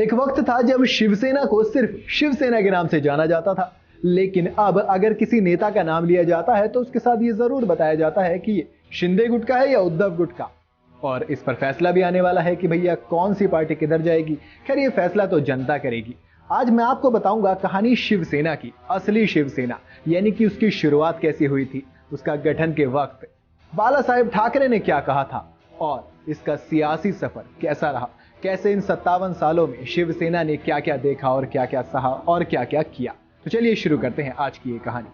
एक वक्त था जब शिवसेना को सिर्फ शिवसेना के नाम से जाना जाता था, लेकिन अब अगर किसी नेता का नाम लिया जाता है तो उसके साथ ये जरूर बताया जाता है कि ये शिंदे गुट का है या उद्धव गुट का। और इस पर फैसला भी आने वाला है कि भैया कौन सी पार्टी किधर जाएगी। खैर, ये फैसला तो जनता करेगी। आज मैं आपको बताऊंगा कहानी शिवसेना की, असली शिवसेना, यानी कि उसकी शुरुआत कैसी हुई थी, उसका गठन के वक्त बाला साहेब ठाकरे ने क्या कहा था और इसका सियासी सफर कैसा रहा, कैसे इन 57 सालों में शिवसेना ने क्या क्या देखा और क्या क्या सहा और क्या क्या किया। तो चलिए शुरू करते हैं आज की ये कहानी।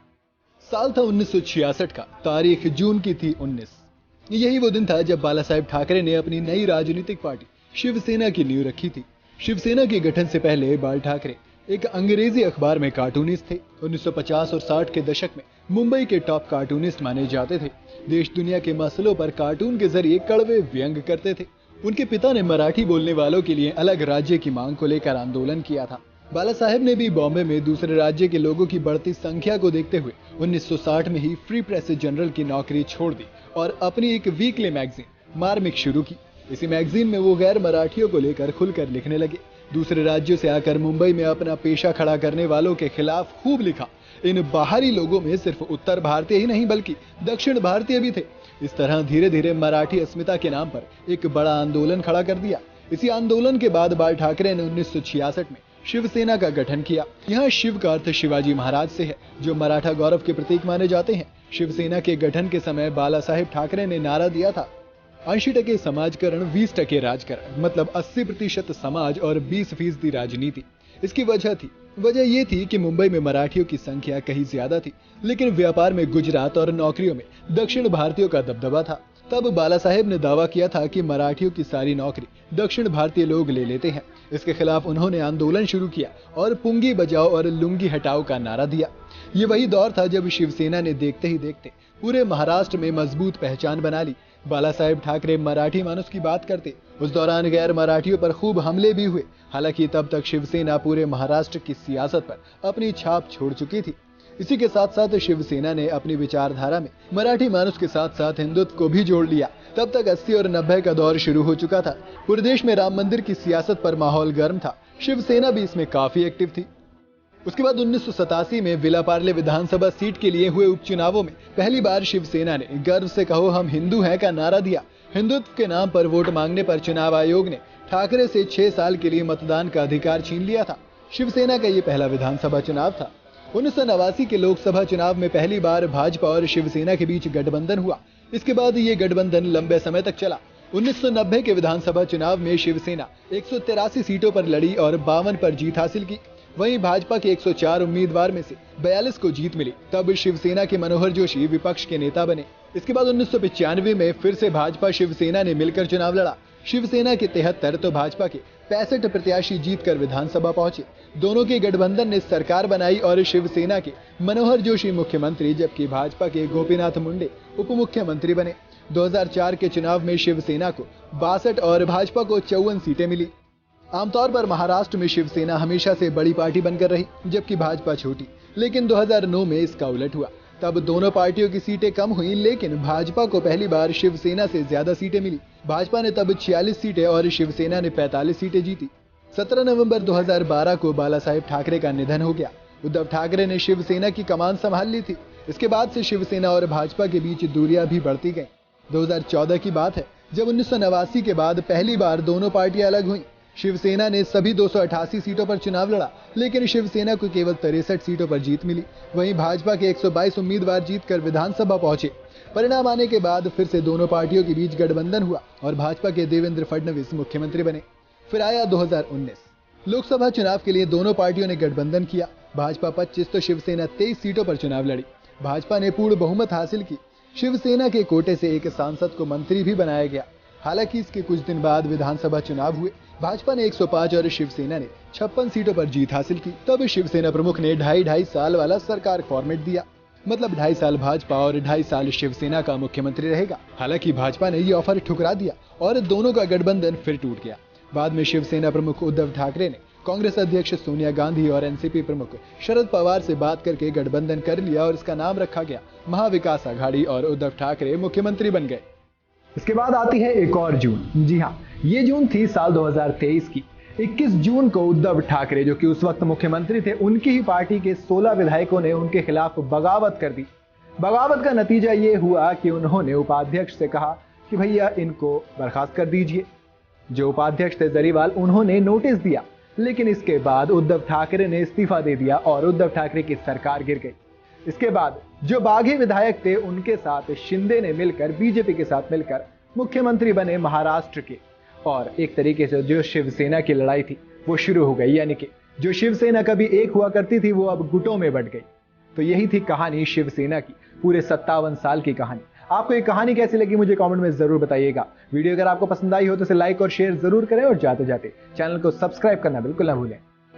साल था 1966 का, तारीख जून की थी 19। यही वो दिन था जब बाला साहेब ठाकरे ने अपनी नई राजनीतिक पार्टी शिवसेना की नींव रखी थी। शिवसेना के गठन से पहले बाल ठाकरे एक अंग्रेजी अखबार में कार्टूनिस्ट थे। 1950 और 60 के दशक में मुंबई के टॉप कार्टूनिस्ट माने जाते थे। देश दुनिया के मसलों पर कार्टून के जरिए कड़वे व्यंग करते थे। उनके पिता ने मराठी बोलने वालों के लिए अलग राज्य की मांग को लेकर आंदोलन किया था। बाला साहेब ने भी बॉम्बे में दूसरे राज्य के लोगों की बढ़ती संख्या को देखते हुए 1960 में ही फ्री प्रेस जनरल की नौकरी छोड़ दी और अपनी एक वीकली मैगजीन मार्मिक शुरू की। इसी मैगजीन में वो गैर मराठियों को लेकर खुलकर लिखने लगे। दूसरे राज्यों से आकर मुंबई में अपना पेशा खड़ा करने वालों के खिलाफ खूब लिखा। इन बाहरी लोगों में सिर्फ उत्तर भारतीय ही नहीं बल्कि दक्षिण भारतीय भी थे। इस तरह धीरे धीरे मराठी अस्मिता के नाम पर एक बड़ा आंदोलन खड़ा कर दिया। इसी आंदोलन के बाद बाल ठाकरे ने 1966 में शिवसेना का गठन किया। यहाँ शिव का अर्थ शिवाजी महाराज से है, जो मराठा गौरव के प्रतीक माने जाते हैं। शिवसेना के गठन के समय बाला साहेब ठाकरे ने नारा दिया था, 80% समाजकरण, 20% राजकारण, मतलब 80% समाज और 20% राजनीति। इसकी वजह ये थी कि मुंबई में मराठियों की संख्या कहीं ज्यादा थी, लेकिन व्यापार में गुजरात और नौकरियों में दक्षिण भारतीयों का दबदबा था। तब बाला साहेब ने दावा किया था कि मराठियों की सारी नौकरी दक्षिण भारतीय लोग ले लेते हैं। इसके खिलाफ उन्होंने आंदोलन शुरू किया और पुंगी बजाओ और लुंगी हटाओ का नारा दिया। ये वही दौर था जब शिवसेना ने देखते ही देखते पूरे महाराष्ट्र में मजबूत पहचान बना ली। बाला साहेब ठाकरे मराठी मानुस की बात करते। उस दौरान गैर मराठियों पर खूब हमले भी हुए। हालांकि तब तक शिवसेना पूरे महाराष्ट्र की सियासत पर अपनी छाप छोड़ चुकी थी। इसी के साथ साथ शिवसेना ने अपनी विचारधारा में मराठी मानुस के साथ साथ हिंदुत्व को भी जोड़ लिया। तब तक 80 और 90 का दौर शुरू हो चुका था। पूरे देश में राम मंदिर की सियासत पर माहौल गर्म था। शिवसेना भी इसमें काफी एक्टिव थी। उसके बाद 1987 में विलापार्ले विधानसभा सीट के लिए हुए उपचुनावों में पहली बार शिवसेना ने गर्व से कहो हम हिंदू हैं का नारा दिया। हिंदुत्व के नाम पर वोट मांगने पर चुनाव आयोग ने ठाकरे से 6 साल के लिए मतदान का अधिकार छीन लिया था। शिवसेना का ये पहला विधानसभा चुनाव था। 1989 के लोकसभा चुनाव में पहली बार भाजपा और शिवसेना के बीच गठबंधन हुआ। इसके बाद ये गठबंधन लंबे समय तक चला। 1990 के विधानसभा चुनाव में शिवसेना 183 सीटों पर लड़ी और 52 पर जीत हासिल की। वहीं भाजपा के 104 उम्मीदवार में से 42 को जीत मिली। तब शिवसेना के मनोहर जोशी विपक्ष के नेता बने। इसके बाद 1995 में फिर से भाजपा शिवसेना ने मिलकर चुनाव लड़ा। शिवसेना के 73 तो भाजपा के 65 प्रत्याशी जीतकर विधानसभा पहुंचे। दोनों के गठबंधन ने सरकार बनाई और शिवसेना के मनोहर जोशी मुख्यमंत्री, जबकि भाजपा के गोपीनाथ मुंडे उप मुख्यमंत्री बने। 2004 के चुनाव में शिवसेना को 62 और भाजपा को 54 सीटें मिली। आमतौर पर महाराष्ट्र में शिवसेना हमेशा से बड़ी पार्टी बनकर रही, जबकि भाजपा छोटी। लेकिन 2009 में इसका उलट हुआ। तब दोनों पार्टियों की सीटें कम हुई, लेकिन भाजपा को पहली बार शिवसेना से ज्यादा सीटें मिली। भाजपा ने तब 46 सीटें और शिवसेना ने 45 सीटें जीती। 17 नवंबर 2012 को बाला साहेब ठाकरे का निधन हो गया। उद्धव ठाकरे ने शिवसेना की कमान संभाल ली थी। इसके बाद से शिवसेना और भाजपा के बीच दूरियां भी बढ़ती गईं। 2014 की बात है जब 1989 के बाद पहली बार दोनों पार्टियां अलग हुई। शिवसेना ने सभी 288 सीटों पर चुनाव लड़ा, लेकिन शिवसेना को केवल 63 सीटों पर जीत मिली। वहीं भाजपा के 122 उम्मीदवार जीतकर विधानसभा पहुंचे। परिणाम आने के बाद फिर से दोनों पार्टियों के बीच गठबंधन हुआ और भाजपा के देवेंद्र फडणवीस मुख्यमंत्री बने। फिर आया 2019 लोकसभा चुनाव के लिए दोनों पार्टियों ने गठबंधन किया। भाजपा 25 तो शिवसेना 23 सीटों पर चुनाव लड़ी। भाजपा ने पूर्ण बहुमत हासिल की। शिवसेना के कोटे से एक सांसद को मंत्री भी बनाया गया। हालांकि इसके कुछ दिन बाद विधानसभा चुनाव हुए। भाजपा ने 105 और शिवसेना ने 56 सीटों पर जीत हासिल की। तब शिवसेना प्रमुख ने 2.5 साल वाला सरकार फॉर्मेट दिया, मतलब 2.5 साल भाजपा और 2.5 साल शिवसेना का मुख्यमंत्री रहेगा। हालांकि भाजपा ने ये ऑफर ठुकरा दिया और दोनों का गठबंधन फिर टूट गया। बाद में शिवसेना प्रमुख उद्धव ठाकरे ने कांग्रेस अध्यक्ष सोनिया गांधी और एनसीपी प्रमुख शरद पवार से बात करके गठबंधन कर लिया और इसका नाम रखा गया महाविकास आघाड़ी और उद्धव ठाकरे मुख्यमंत्री बन गए। इसके बाद आती है एक और जून। जी हाँ, ये जून थी साल 2023 की। 21 जून को उद्धव ठाकरे, जो कि उस वक्त मुख्यमंत्री थे, उनकी ही पार्टी के 16 विधायकों ने उनके खिलाफ बगावत कर दी। बगावत का नतीजा ये हुआ कि उन्होंने उपाध्यक्ष से कहा कि भैया इनको बर्खास्त कर दीजिए। जो उपाध्यक्ष थे जरीवाल, उन्होंने नोटिस दिया, लेकिन इसके बाद उद्धव ठाकरे ने इस्तीफा दे दिया और उद्धव ठाकरे की सरकार गिर गई। इसके बाद जो बागी विधायक थे, उनके साथ शिंदे ने मिलकर, बीजेपी के साथ मिलकर मुख्यमंत्री बने महाराष्ट्र के। और एक तरीके से जो शिवसेना की लड़ाई थी वो शुरू हो गई, यानी कि जो शिवसेना कभी एक हुआ करती थी वो अब गुटों में बंट गई। तो यही थी कहानी शिवसेना की, पूरे 57 साल की कहानी। आपको ये कहानी कैसी लगी मुझे कमेंट में जरूर बताइएगा। वीडियो अगर आपको पसंद आई हो तो इसे लाइक और शेयर जरूर करें और जाते जाते चैनल को सब्सक्राइब करना बिल्कुल ना भूलें।